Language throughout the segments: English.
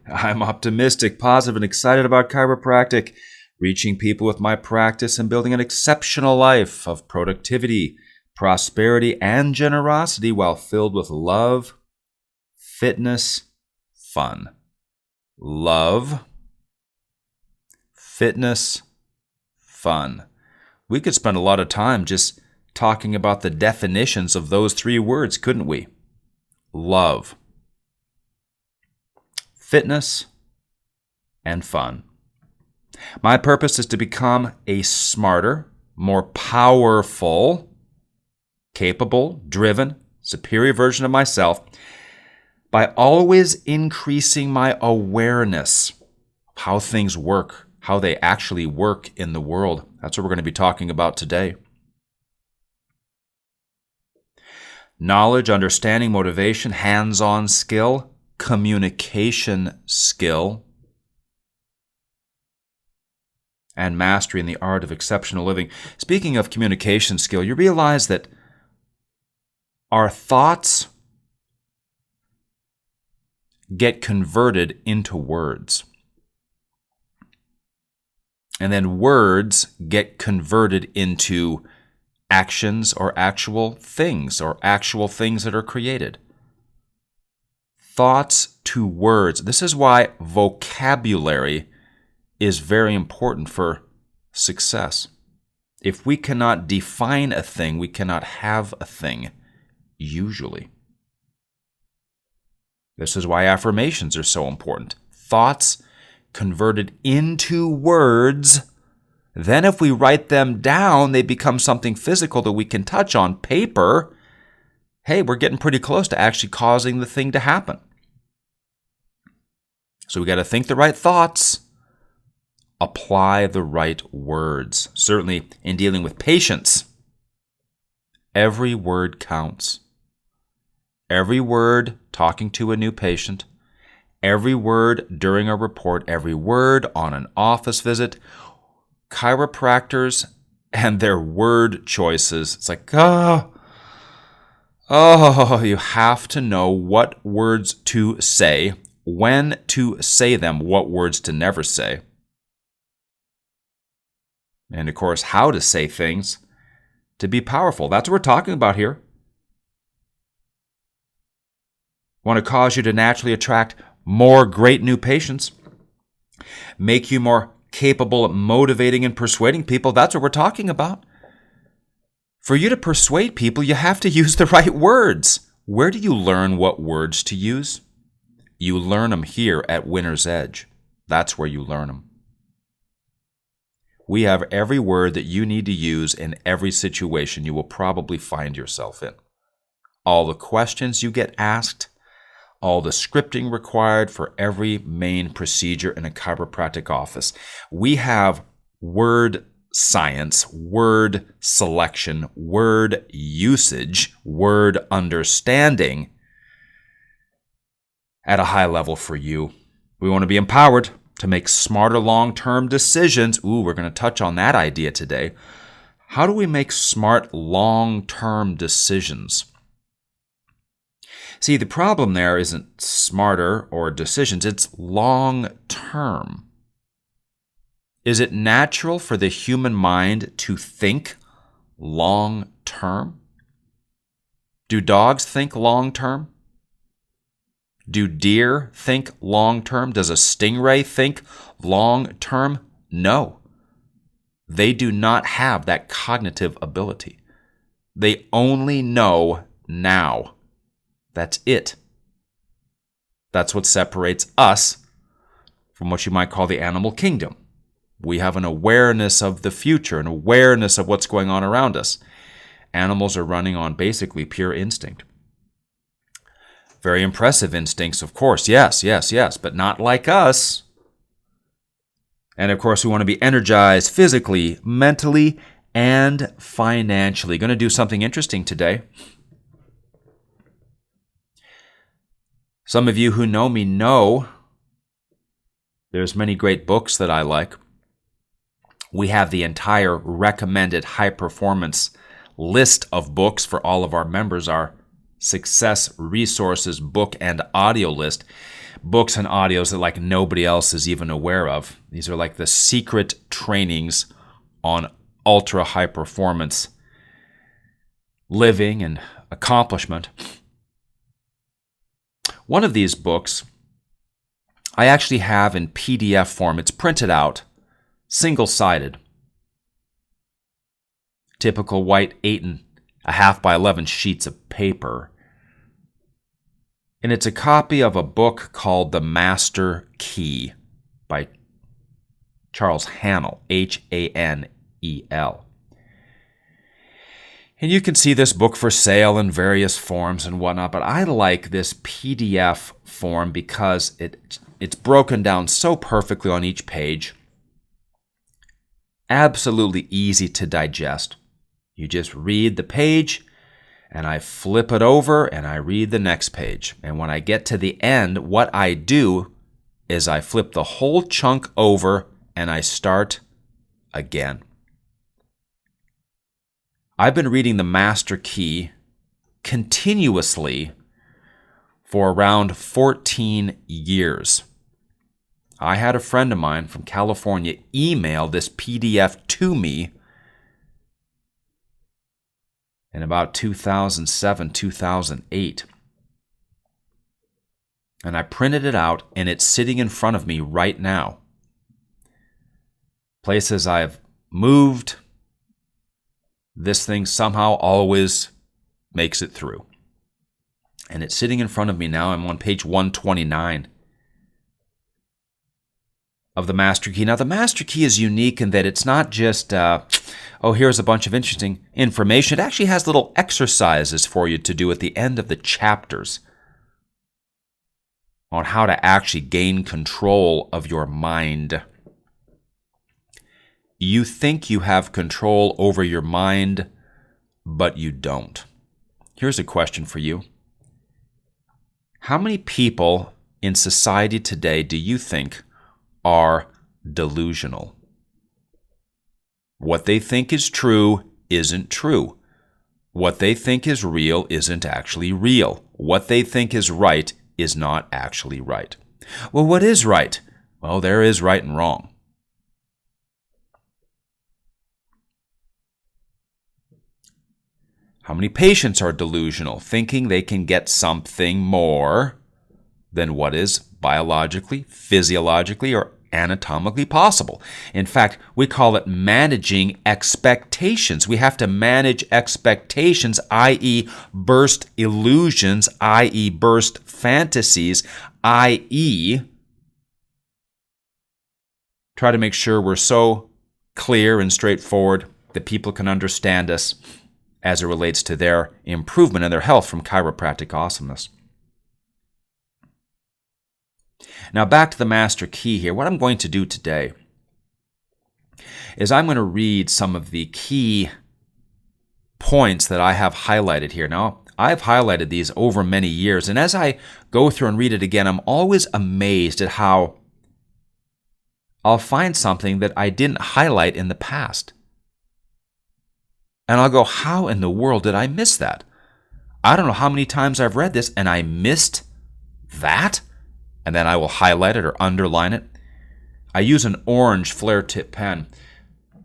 I'm optimistic, positive, and excited about chiropractic, reaching people with my practice and building an exceptional life of productivity, prosperity, and generosity while filled with love, fitness, fun. Love, fitness, fun. We could spend a lot of time just talking about the definitions of those three words, couldn't we? Love, fitness, and fun. My purpose is to become a smarter, more powerful, capable, driven, superior version of myself by always increasing my awareness of how things work, how they actually work in the world. That's what we're going to be talking about today. Knowledge, understanding, motivation, hands-on skill, communication skill, and mastery in the art of exceptional living. Speaking of communication skill, you realize that our thoughts get converted into words. And then words get converted into actions or actual things that are created. Thoughts to words. This is why vocabulary is very important for success. If we cannot define a thing, we cannot have a thing, usually. This is why affirmations are so important. Thoughts converted into words. Then if we write them down, they become something physical that we can touch on paper. Hey, we're getting pretty close to actually causing the thing to happen. So we got to think the right thoughts, apply the right words. Certainly in dealing with patients, every word counts. Every word talking to a new patient, every word during a report, every word on an office visit. Chiropractors and their word choices. It's like, you have to know what words to say, when to say them, what words to never say. And of course, how to say things to be powerful. That's what we're talking about here. Want to cause you to naturally attract more great new patients, make you more capable of motivating and persuading people. That's what we're talking about. For you to persuade people, you have to use the right words. Where do you learn what words to use? You learn them here at Winner's Edge. That's where you learn them. We have every word that you need to use in every situation you will probably find yourself in. All the questions you get asked, all the scripting required for every main procedure in a chiropractic office. We have word science, word selection, word usage, word understanding at a high level for you. We want to be empowered to make smarter long-term decisions. We're going to touch on that idea today. How do we make smart long-term decisions? See, the problem there isn't smarter or decisions, it's long-term. Is it natural for the human mind to think long-term? Do dogs think long-term? Do deer think long-term? Does a stingray think long-term? No. They do not have that cognitive ability. They only know now. That's it. That's what separates us from what you might call the animal kingdom. We have an awareness of the future, an awareness of what's going on around us. Animals are running on basically pure instinct. Very impressive instincts, of course. Yes, but not like us. And of course, we want to be energized physically, mentally, and financially. Going to do something interesting today. Some of you who know me know there's many great books that I like. We have the entire recommended high-performance list of books for all of our members, our Success Resources book and audio list. books and audios that like nobody else is even aware of. These are like the secret trainings on ultra high performance living and accomplishment. One of these books I actually have in PDF form. It's printed out, single-sided. Typical white 8.5 by 11 sheets of paper. And it's a copy of a book called The Master Key by Charles Haanel, Hanel. And you can see this book for sale in various forms and whatnot, but I like this PDF form because it's broken down so perfectly on each page. Absolutely easy to digest. You just read the page, and I flip it over, and I read the next page. And when I get to the end, what I do is I flip the whole chunk over, and I start again. I've been reading The Master Key continuously for around 14 years. I had a friend of mine from California email this PDF to me in about 2007, 2008. And I printed it out, and it's sitting in front of me right now. Places I've moved, this thing somehow always makes it through. And it's sitting in front of me now. I'm on page 129 of the Master Key. Now, the Master Key is unique in that it's not just, here's a bunch of interesting information. It actually has little exercises for you to do at the end of the chapters on how to actually gain control of your mind. You think you have control over your mind, but you don't. Here's a question for you. How many people in society today do you think are delusional? What they think is true isn't true. What they think is real isn't actually real. What they think is right is not actually right. Well, what is right? Well, there is right and wrong. How many patients are delusional, thinking they can get something more than what is biologically, physiologically, or anatomically possible? In fact, we call it managing expectations. We have to manage expectations, i.e. burst illusions, i.e. burst fantasies, i.e. try to make sure we're so clear and straightforward that people can understand us as it relates to their improvement in their health from chiropractic awesomeness. Now back to the Master Key here. What I'm going to do today is I'm going to read some of the key points that I have highlighted here. Now, I've highlighted these over many years, and as I go through and read it again, I'm always amazed at how I'll find something that I didn't highlight in the past. And I'll go, how in the world did I miss that? I don't know how many times I've read this and I missed that. And then I will highlight it or underline it. I use an orange flare tip pen.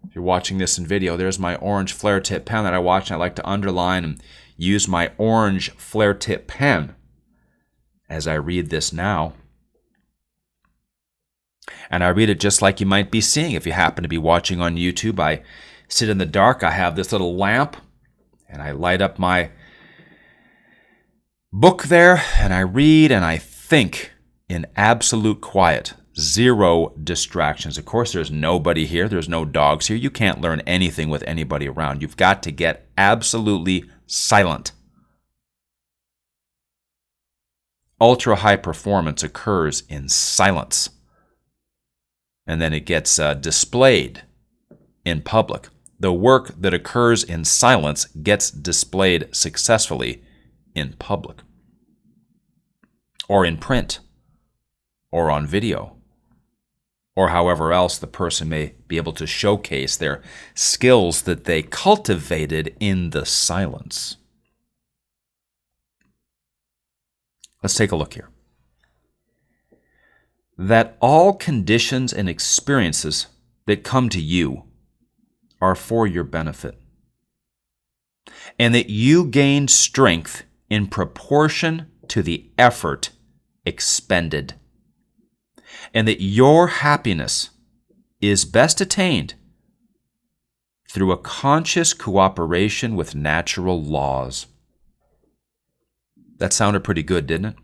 If you're watching this in video, there's my orange flare tip pen that I watch, and I like to underline and use my orange flare tip pen as I read this now. And I read it just like you might be seeing if you happen to be watching on YouTube. I sit in the dark. I have this little lamp, and I light up my book there, and I read and I think in absolute quiet. Zero distractions. Of course, there's nobody here. There's no dogs here. You can't learn anything with anybody around. You've got to get absolutely silent. Ultra high performance occurs in silence. And then it gets displayed in public. The work that occurs in silence gets displayed successfully in public, or in print, or on video, or however else the person may be able to showcase their skills that they cultivated in the silence. Let's take a look here. that all conditions and experiences that come to you are for your benefit, and that you gain strength in proportion to the effort expended, and that your happiness is best attained through a conscious cooperation with natural laws. That sounded pretty good, didn't it?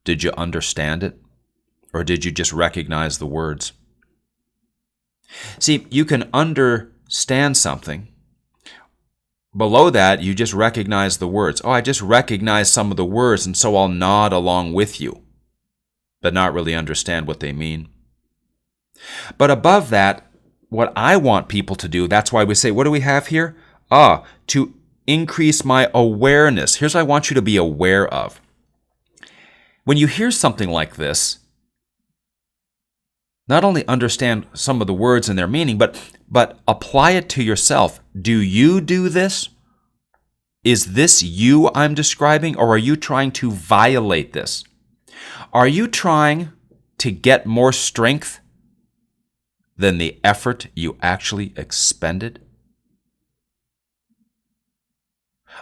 Did you understand it? Or did you just recognize the words? See, you can understand something. Below that, you just recognize the words. Oh, I just recognize some of the words, and so I'll nod along with you, but not really understand what they mean. But above that, what I want people to do, that's why we say, what do we have here? To increase my awareness. Here's what I want you to be aware of. When you hear something like this, not only understand some of the words and their meaning, but apply it to yourself. Do you do this? Is this you I'm describing, or are you trying to violate this? Are you trying to get more strength than the effort you actually expended?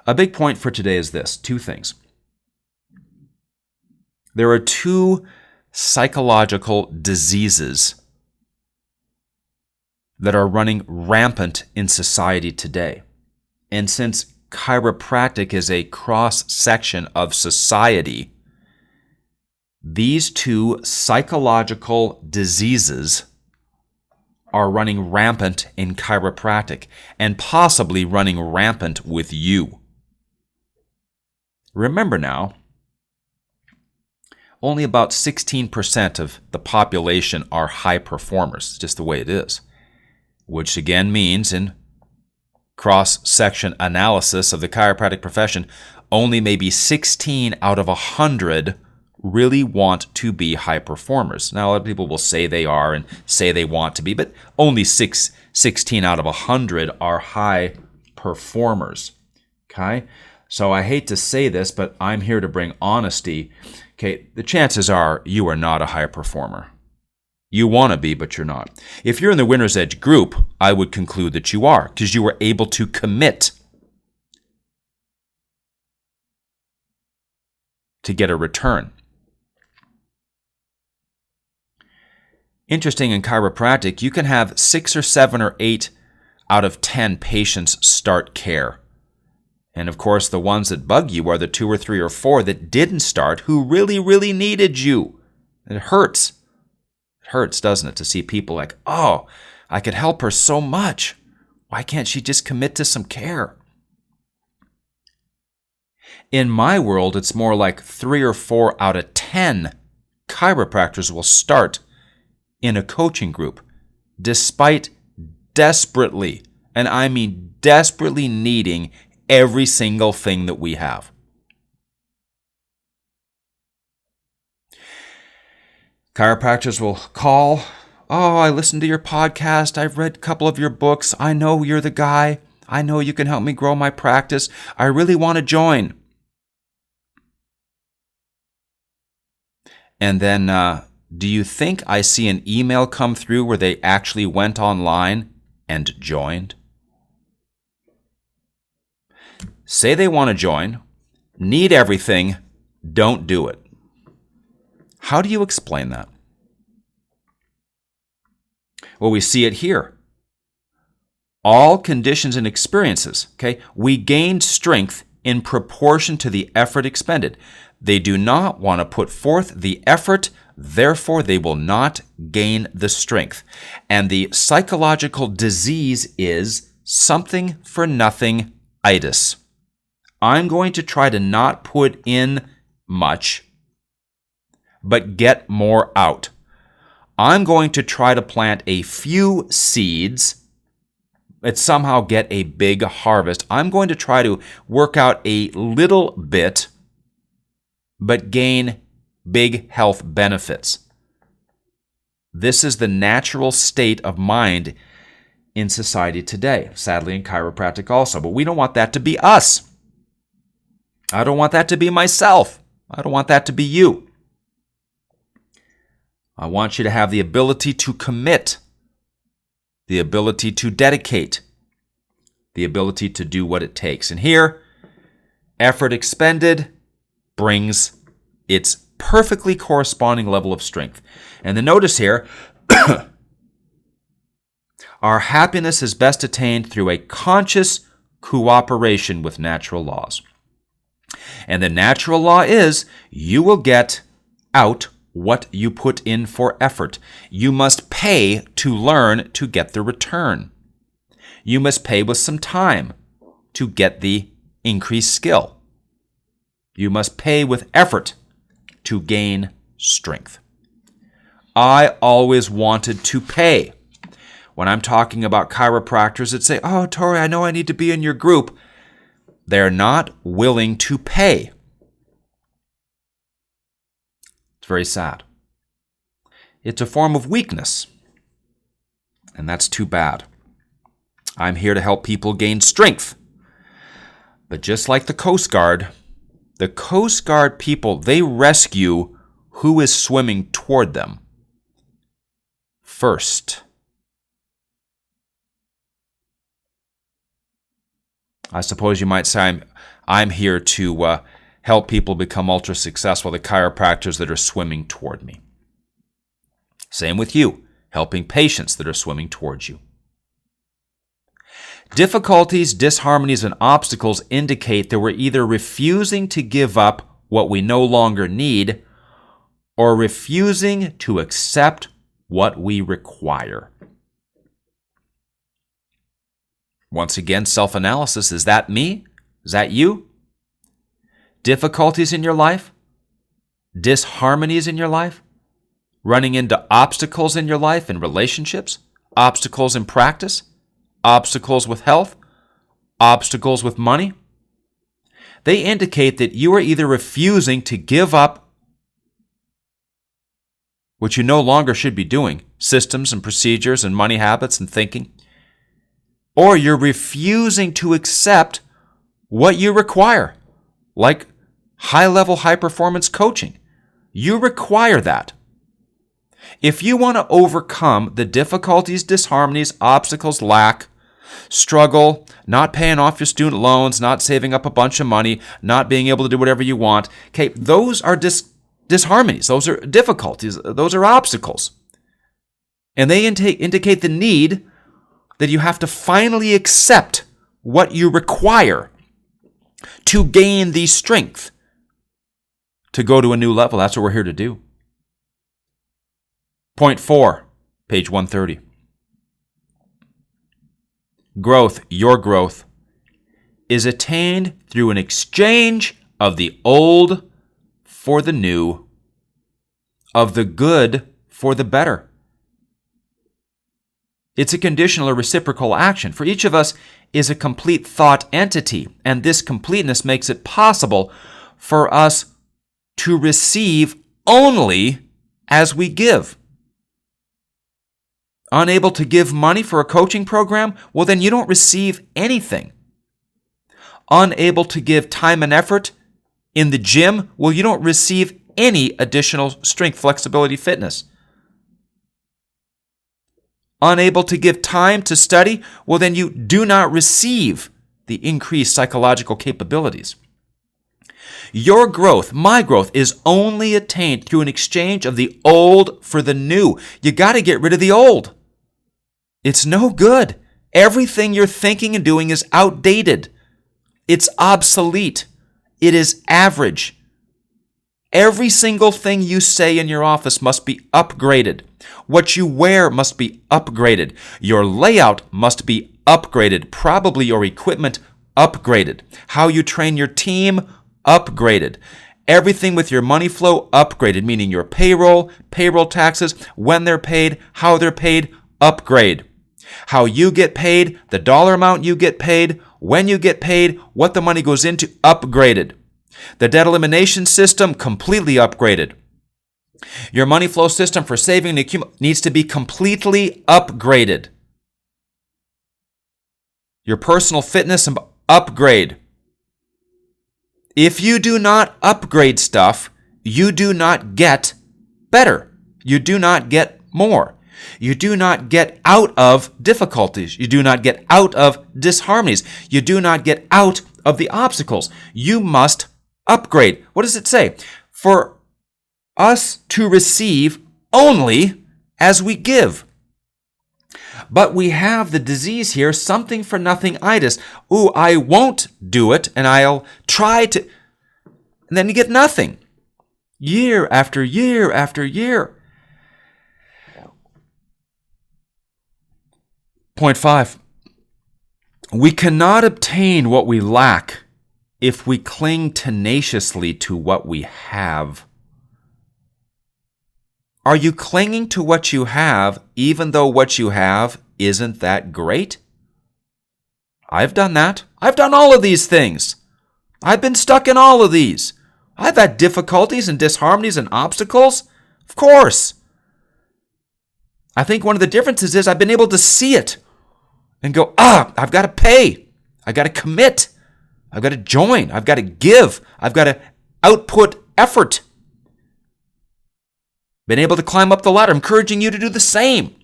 A big point for today is this, two things. There are two psychological diseases that are running rampant in society today. And since chiropractic is a cross-section of society, these two psychological diseases are running rampant in chiropractic and possibly running rampant with you. Remember now, only about 16% of the population are high performers. It's just the way it is. Which again means, in cross-section analysis of the chiropractic profession, only maybe 16 out of 100 really want to be high performers. Now, a lot of people will say they are and say they want to be, but only 16 out of 100 are high performers. Okay? So I hate to say this, but I'm here to bring honesty. Okay, the chances are you are not a high performer. You want to be, but you're not. If you're in the Winner's Edge group, I would conclude that you are, because you were able to commit to get a return. Interesting, in chiropractic, you can have 6 or 7 or 8 out of 10 patients start care. And of course, the ones that bug you are the 2 or 3 or 4 that didn't start, who really, really needed you. It hurts. It hurts, doesn't it, to see people like, oh, I could help her so much. Why can't she just commit to some care? In my world, it's more like 3 or 4 out of 10 chiropractors will start in a coaching group, despite desperately, and I mean desperately, needing every single thing that we have. Chiropractors will call, oh, I listened to your podcast, I've read a couple of your books, I know you're the guy, I know you can help me grow my practice, I really want to join. And then, do you think I see an email come through where they actually went online and joined? Say they want to join, need everything, don't do it. How do you explain that? Well, we see it here. All conditions and experiences, okay? We gain strength in proportion to the effort expended. They do not want to put forth the effort, therefore they will not gain the strength. And the psychological disease is something for nothing-itis. I'm going to try to not put in much, but get more out. I'm going to try to plant a few seeds and somehow get a big harvest. I'm going to try to work out a little bit, but gain big health benefits. This is the natural state of mind in society today, sadly in chiropractic also. But we don't want that to be us. I don't want that to be myself. I don't want that to be you. I want you to have the ability to commit, the ability to dedicate, the ability to do what it takes. And here, effort expended brings its perfectly corresponding level of strength. And then notice here, our happiness is best attained through a conscious cooperation with natural laws. And the natural law is you will get out what you put in for effort. You must pay to learn to get the return. You must pay with some time to get the increased skill. You must pay with effort to gain strength. I always wanted to pay. When I'm talking about chiropractors that say, "Oh, Tory, I know I need to be in your group," they're not willing to pay. It's very sad. It's a form of weakness, and that's too bad. I'm here to help people gain strength. But just like the Coast Guard people, they rescue who is swimming toward them first. I suppose you might say I'm here to help people become ultra successful, the chiropractors that are swimming toward me. Same with you, helping patients that are swimming towards you. Difficulties, disharmonies, and obstacles indicate that we're either refusing to give up what we no longer need or refusing to accept what we require. Once again, self-analysis. Is that me? Is that you? Difficulties in your life? Disharmonies in your life? Running into obstacles in your life and relationships? Obstacles in practice? Obstacles with health? Obstacles with money? They indicate that you are either refusing to give up what you no longer should be doing, systems and procedures and money habits and thinking, or you're refusing to accept what you require, like high-level, high-performance coaching. You require that. If you want to overcome the difficulties, disharmonies, obstacles, lack, struggle, not paying off your student loans, not saving up a bunch of money, not being able to do whatever you want, okay, those are disharmonies. Those are difficulties. Those are obstacles. And they indicate the need that you have to finally accept what you require to gain the strength to go to a new level. That's what we're here to do. Point 4, page 130. Growth, your growth, is attained through an exchange of the old for the new, of the good for the better. It's a conditional or reciprocal action. For each of us is a complete thought entity, and this completeness makes it possible for us to receive only as we give. Unable to give money for a coaching program? Well, then you don't receive anything. Unable to give time and effort in the gym? Well, you don't receive any additional strength, flexibility, fitness. Unable to give time to study? Well, then you do not receive the increased psychological capabilities. Your growth, my growth, is only attained through an exchange of the old for the new. You got to get rid of the old. It's no good. Everything you're thinking and doing is outdated. It's obsolete. It is average. Every single thing you say in your office must be upgraded. What you wear must be upgraded. Your layout must be upgraded. Probably your equipment upgraded. How you train your team upgraded. Everything with your money flow upgraded, meaning your payroll taxes, when they're paid, how they're paid, upgrade. How you get paid, the dollar amount you get paid, when you get paid, what the money goes into, upgraded. The debt elimination system, completely upgraded. Your money flow system for saving and accumulating needs to be completely upgraded. Your personal fitness, upgrade. If you do not upgrade stuff, you do not get better. You do not get more. You do not get out of difficulties. You do not get out of disharmonies. You do not get out of the obstacles. You must upgrade. What does it say? For us to receive only as we give. But we have the disease here, something for nothing-itis. Ooh, I won't do it, and I'll try to. And then you get nothing. Year after year after year. Point 5. We cannot obtain what we lack if we cling tenaciously to what we have. Are you clinging to what you have even though what you have isn't that great? I've done that. I've done all of these things. I've been stuck in all of these. I've had difficulties and disharmonies and obstacles. Of course. I think one of the differences is I've been able to see it and go, I've got to pay. I've got to commit. I've got to join. I've got to give. I've got to output effort. Been able to climb up the ladder, encouraging you to do the same.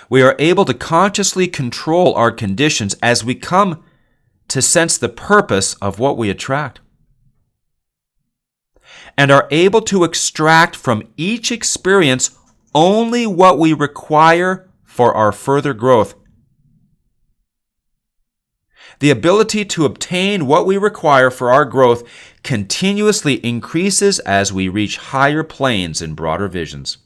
We are able to consciously control our conditions as we come to sense the purpose of what we attract, and are able to extract from each experience only what we require for our further growth. The ability to obtain what we require for our growth continuously increases as we reach higher planes and broader visions.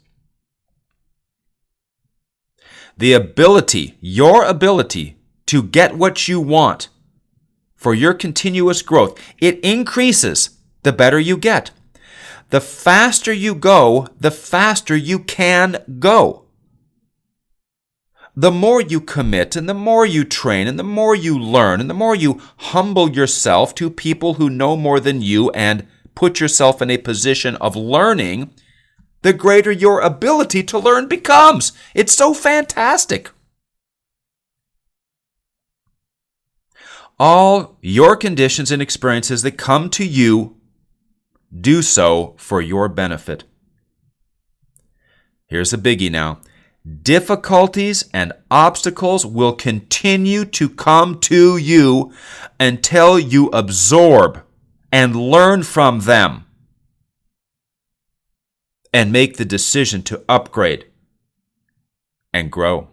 The ability, your ability to get what you want for your continuous growth, it increases the better you get. The faster you go, the faster you can go. The more you commit and the more you train and the more you learn and the more you humble yourself to people who know more than you and put yourself in a position of learning, the greater your ability to learn becomes. It's so fantastic. All your conditions and experiences that come to you do so for your benefit. Here's a biggie now. Difficulties and obstacles will continue to come to you until you absorb and learn from them and make the decision to upgrade and grow.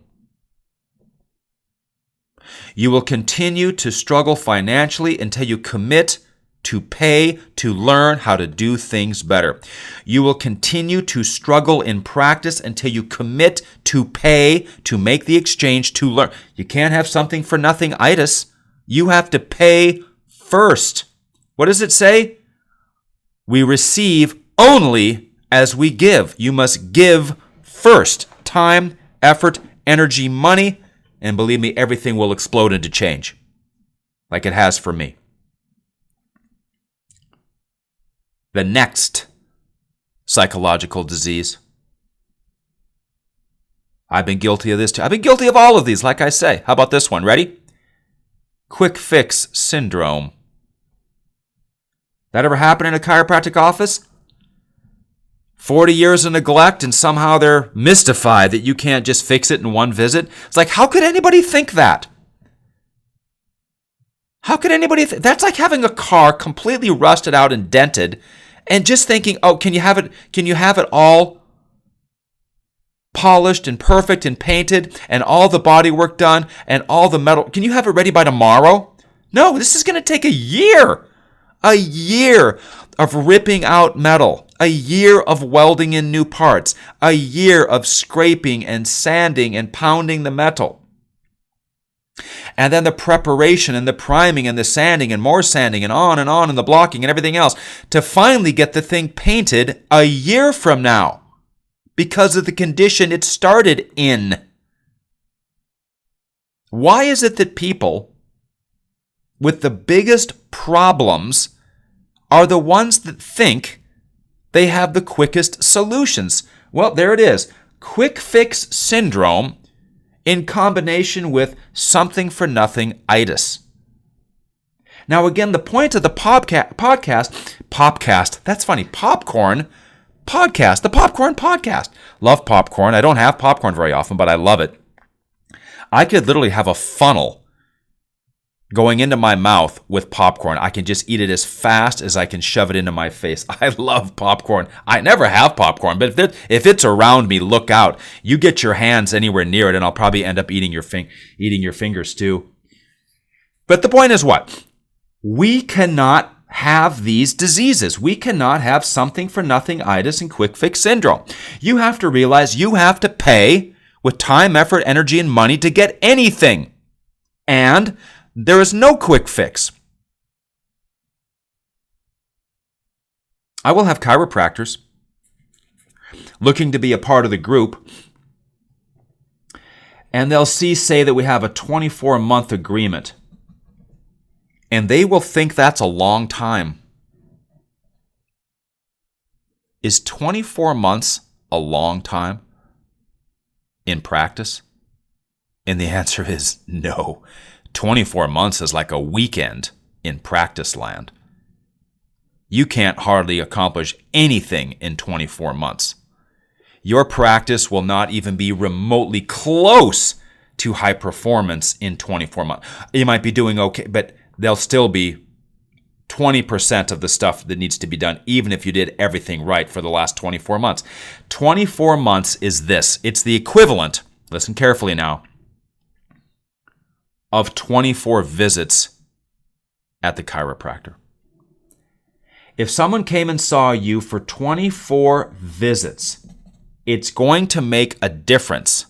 You will continue to struggle financially until you commit to pay to learn how to do things better. You will continue to struggle in practice until you commit to pay to make the exchange to learn. You can't have something for nothing-itis. You have to pay first. What does it say? We receive only as we give. You must give first. Time, effort, energy, money, and believe me, everything will explode into change, like it has for me. The next psychological disease. I've been guilty of this too. I've been guilty of all of these, like I say. How about this one? Ready? Quick fix syndrome. That ever happen in a chiropractic office? 40 years of neglect and somehow they're mystified that you can't just fix it in one visit. It's like, how could anybody think that? How could anybody that's like having a car completely rusted out and dented and just thinking, oh, can you have it all polished and perfect and painted and all the body work done and all the metal? Can you have it ready by tomorrow? No, this is going to take a year. A year of ripping out metal. A year of welding in new parts. A year of scraping and sanding and pounding the metal. And then the preparation and the priming and the sanding and more sanding and on and the blocking and everything else to finally get the thing painted a year from now because of the condition it started in. Why is it that people with the biggest problems are the ones that think they have the quickest solutions? Well, there it is. Quick fix syndrome in combination with something for nothing-itis. Now, again, the point of the podcast, that's funny, popcorn podcast, the popcorn podcast. Love popcorn. I don't have popcorn very often, but I love it. I could literally have a funnel going into my mouth with popcorn. I can just eat it as fast as I can shove it into my face. I love popcorn. I never have popcorn, but if it's around me, look out. You get your hands anywhere near it, and I'll probably end up eating your fingers too. But the point is what? We cannot have these diseases. We cannot have something for nothing-itis and quick fix syndrome. You have to realize you have to pay with time, effort, energy, and money to get anything. And there is no quick fix. I will have chiropractors looking to be a part of the group, and they'll say that we have a 24-month agreement. And they will think that's a long time. Is 24 months a long time in practice? And the answer is no. 24 months is like a weekend in practice land. You can't hardly accomplish anything in 24 months. Your practice will not even be remotely close to high performance in 24 months. You might be doing okay, but there'll still be 20% of the stuff that needs to be done, even if you did everything right for the last 24 months. 24 months is this. It's the equivalent, listen carefully now, of 24 visits at the chiropractor. If someone came and saw you for 24 visits, it's going to make a difference.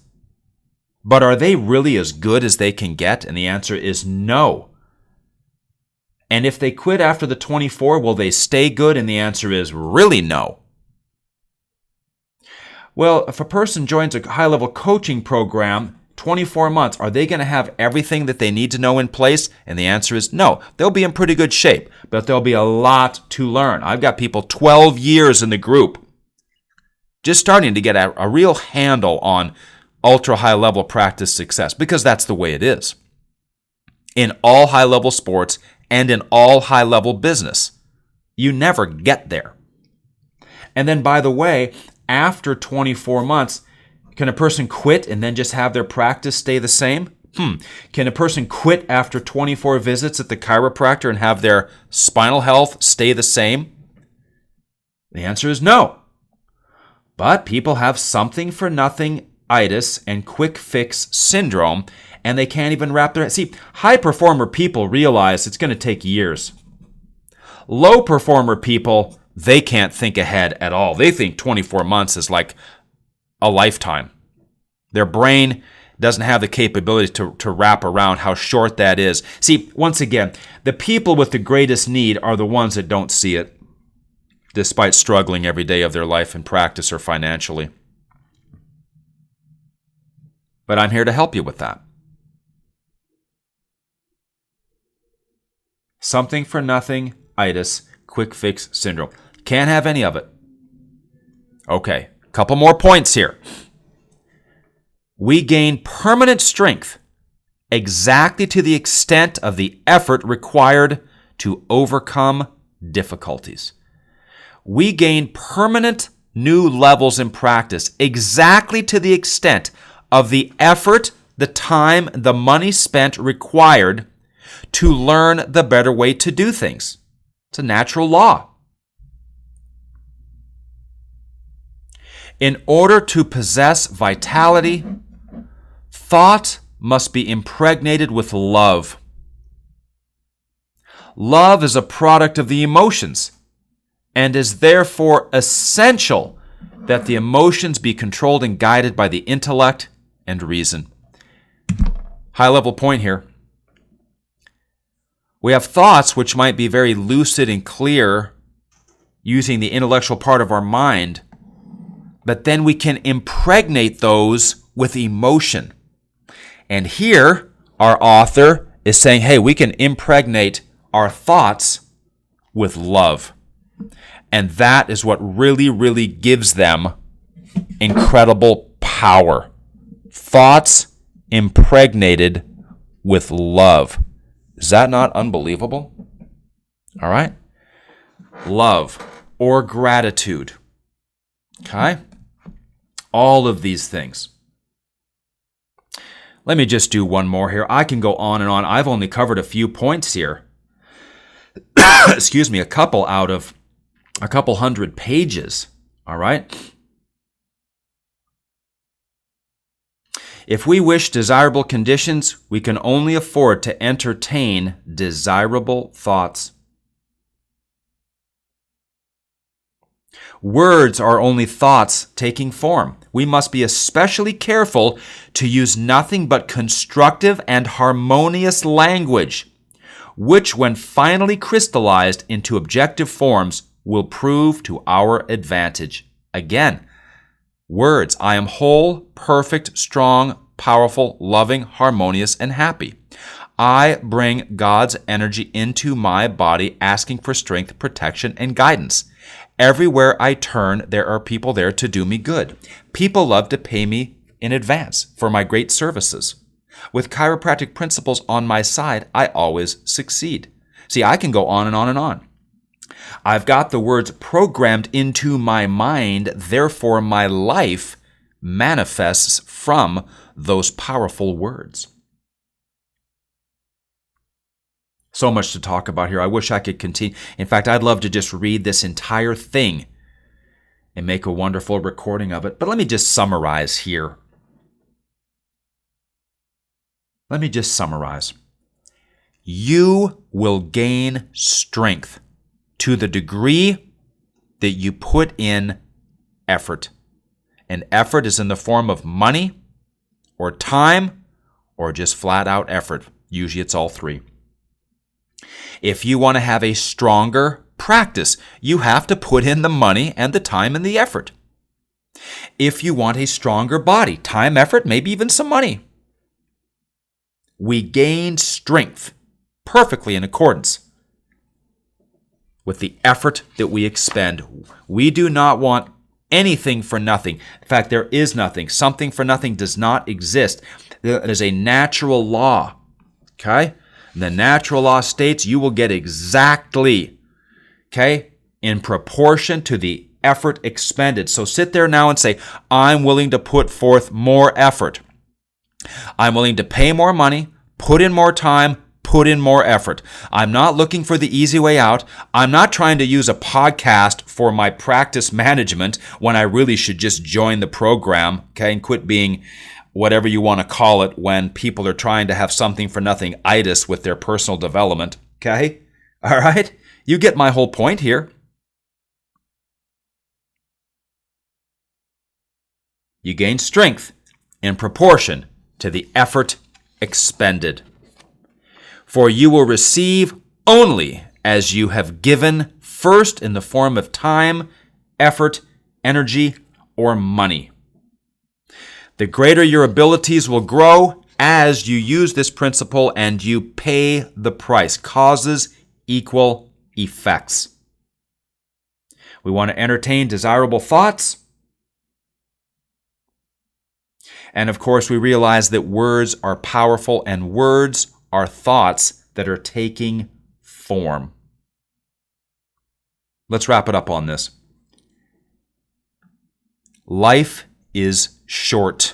But are they really as good as they can get? And the answer is no. And if they quit after the 24, will they stay good? And the answer is really no. Well, if a person joins a high-level coaching program, 24 months, are they going to have everything that they need to know in place? And the answer is no. They'll be in pretty good shape, but there'll be a lot to learn. I've got people 12 years in the group just starting to get a real handle on ultra-high-level practice success, because that's the way it is. In all high-level sports and in all high-level business, you never get there. And then, by the way, after 24 months, can a person quit and then just have their practice stay the same? Can a person quit after 24 visits at the chiropractor and have their spinal health stay the same? The answer is no. But people have something for nothing-itis and quick fix syndrome, and they can't even wrap their head. See, high performer people realize it's going to take years. Low performer people, they can't think ahead at all. They think 24 months is like a lifetime. Their brain doesn't have the capability to wrap around how short that is. See, once again, the people with the greatest need are the ones that don't see it, despite struggling every day of their life in practice or financially. But I'm here to help you with that. Something for nothing-itis, quick fix syndrome. Can't have any of it. Okay, a couple more points here. We gain permanent strength exactly to the extent of the effort required to overcome difficulties. We gain permanent new levels in practice exactly to the extent of the effort, the time, the money spent required to learn the better way to do things. It's a natural law. In order to possess vitality, thought must be impregnated with love. Love is a product of the emotions and is therefore essential that the emotions be controlled and guided by the intellect and reason. High-level point here. We have thoughts which might be very lucid and clear using the intellectual part of our mind, but then we can impregnate those with emotion. And here, our author is saying, hey, we can impregnate our thoughts with love. And that is what really, really gives them incredible power. Thoughts impregnated with love. Is that not unbelievable? All right? Love or gratitude. Okay? All of these things. Let me just do one more here. I can go on and on. I've only covered a few points here. Excuse me, a couple out of a couple hundred pages. All right? If we wish desirable conditions, we can only afford to entertain desirable thoughts. Words are only thoughts taking form. We must be especially careful to use nothing but constructive and harmonious language, which, when finally crystallized into objective forms, will prove to our advantage. Again, words: I am whole, perfect, strong, powerful, loving, harmonious, and happy. I bring God's energy into my body, asking for strength, protection, and guidance. Everywhere I turn, there are people there to do me good. People love to pay me in advance for my great services. With chiropractic principles on my side, I always succeed. See, I can go on and on and on. I've got the words programmed into my mind, therefore my life manifests from those powerful words. So much to talk about here. I wish I could continue. In fact, I'd love to just read this entire thing and make a wonderful recording of it. But let me just summarize here. Let me just summarize. You will gain strength to the degree that you put in effort. And effort is in the form of money or time or just flat out effort. Usually it's all three. If you want to have a stronger practice, you have to put in the money and the time and the effort. If you want a stronger body, time, effort, maybe even some money. We gain strength perfectly in accordance with the effort that we expend. We do not want anything for nothing. In fact, there is nothing. Something for nothing does not exist. It is a natural law. Okay? The natural law states you will get exactly, in proportion to the effort expended. So sit there now and say, I'm willing to put forth more effort. I'm willing to pay more money, put in more time, put in more effort. I'm not looking for the easy way out. I'm not trying to use a podcast for my practice management when I really should just join the program, and quit being whatever you want to call it when people are trying to have something for nothing itis with their personal development. Okay? All right? You get my whole point here. You gain strength in proportion to the effort expended. For you will receive only as you have given, first in the form of time, effort, energy, or money. The greater your abilities will grow as you use this principle and you pay the price. Causes equal effects. We want to entertain desirable thoughts. And of course, we realize that words are powerful and words are thoughts that are taking form. Let's wrap it up on this. Life is short.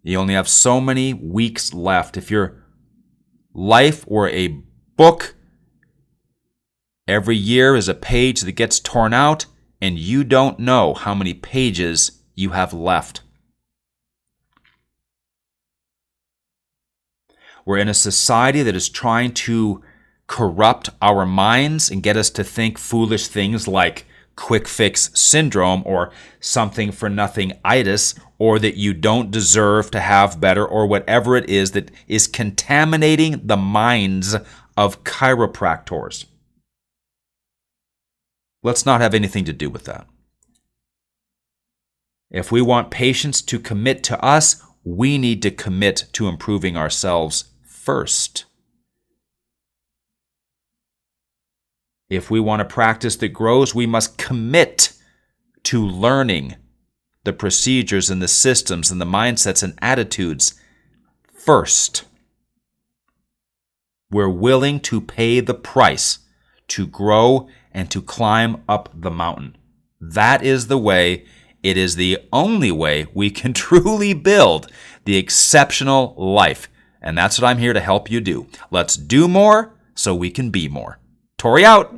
You only have so many weeks left. If your life were a book, every year is a page that gets torn out, and you don't know how many pages you have left. We're in a society that is trying to corrupt our minds and get us to think foolish things like quick fix syndrome or something for nothing itis, or that you don't deserve to have better, or whatever it is that is contaminating the minds of chiropractors. Let's not have anything to do with that. If we want patients to commit to us, we need to commit to improving ourselves first. If we want a practice that grows, we must commit to learning the procedures and the systems and the mindsets and attitudes first. We're willing to pay the price to grow and to climb up the mountain. That is the way. It is the only way we can truly build the exceptional life. And that's what I'm here to help you do. Let's do more so we can be more. Tory out.